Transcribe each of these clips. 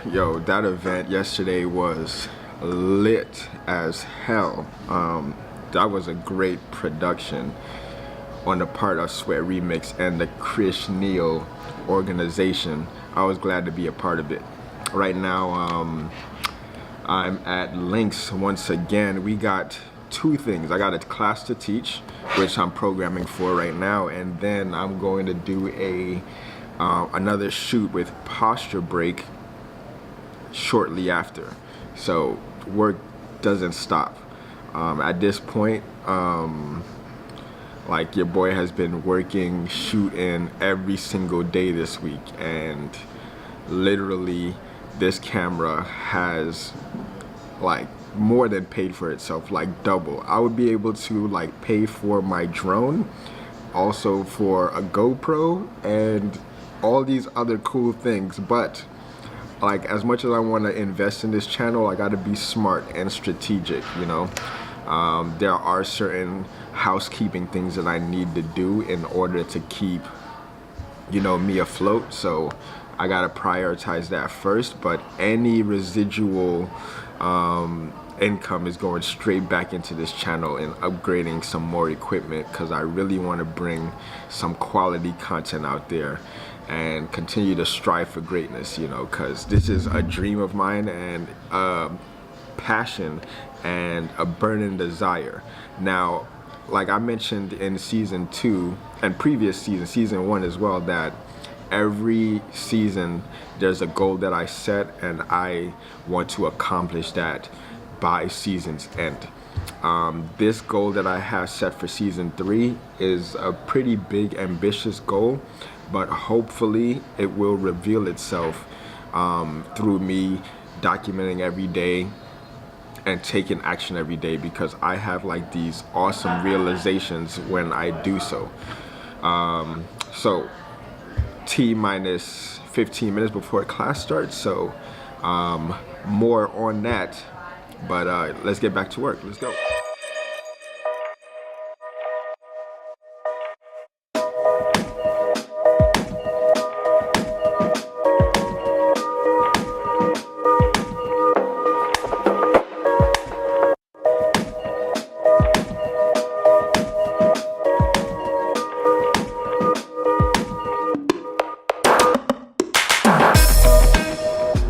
Yo, that event yesterday was lit as hell. That was a great production on the part of Sweat Remix and the Chris Neal organization. I was glad to be a part of it. Right now, I'm at Lynx once again. We got two things. I got a class to teach, which I'm programming for right now, and then I'm going to do another shoot with Posture Break shortly after. So work doesn't stop. At this point, like, your boy has been working, shooting every single day this week, and literally this camera has like more than paid for itself, like double. I would be able to like pay for my drone, also for a GoPro and all these other cool things, but like, as much as I want to invest in this channel, I got to be smart and strategic, you know. There are certain housekeeping things that I need to do in order to keep, you know, me afloat. So I got to prioritize that first, but any residual income is going straight back into this channel and upgrading some more equipment, because I really want to bring some quality content out there and continue to strive for greatness, you know, because this is a dream of mine and a passion and a burning desire. Now, like I mentioned in season 2 and previous season 1 as well, that every season there's a goal that I set and I want to accomplish that by season's end. This goal that I have set for season 3 is a pretty big, ambitious goal, but hopefully it will reveal itself through me documenting every day and taking action every day, because I have like these awesome realizations when I do so. So T-minus 15 minutes before class starts, so more on that, but let's get back to work. Let's go.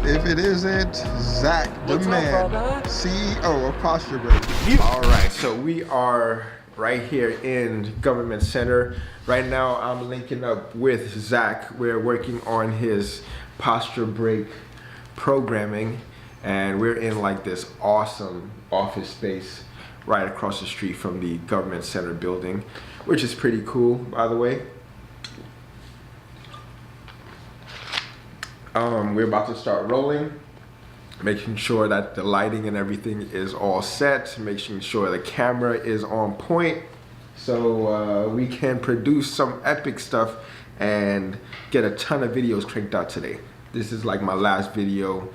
If it isn't Zach, the man, CEO of Posture Break. All right, so we are right here in Government Center. Right now, I'm linking up with Zach. We're working on his Posture Break programming, and we're in like this awesome office space right across the street from the Government Center building, which is pretty cool, by the way. We're about to start rolling, making sure that the lighting and everything is all set, making sure the camera is on point, so we can produce some epic stuff and get a ton of videos cranked out today. This is like my last video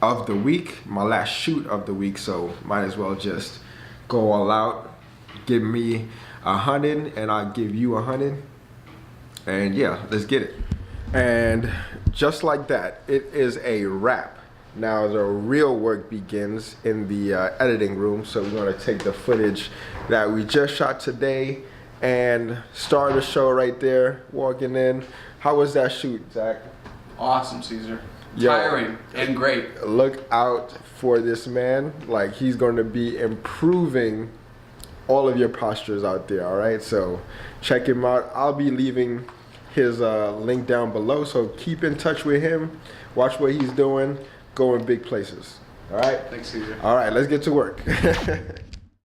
of the week, my last shoot of the week, so might as well just go all out. Give me 100 and I'll give you 100, and yeah, let's get it. And just like that, it is a wrap. Now the real work begins in the editing room. So we're gonna take the footage that we just shot today and start the show right there, walking in. How was that shoot, Zach? Awesome, Caesar. Yo, tiring and great. Look out for this man. Like, he's gonna be improving all of your postures out there, all right? So check him out. I'll be leaving his link down below, so keep in touch with him, watch what he's doing, go in big places. All right? Thanks, Caesar. All right, let's get to work.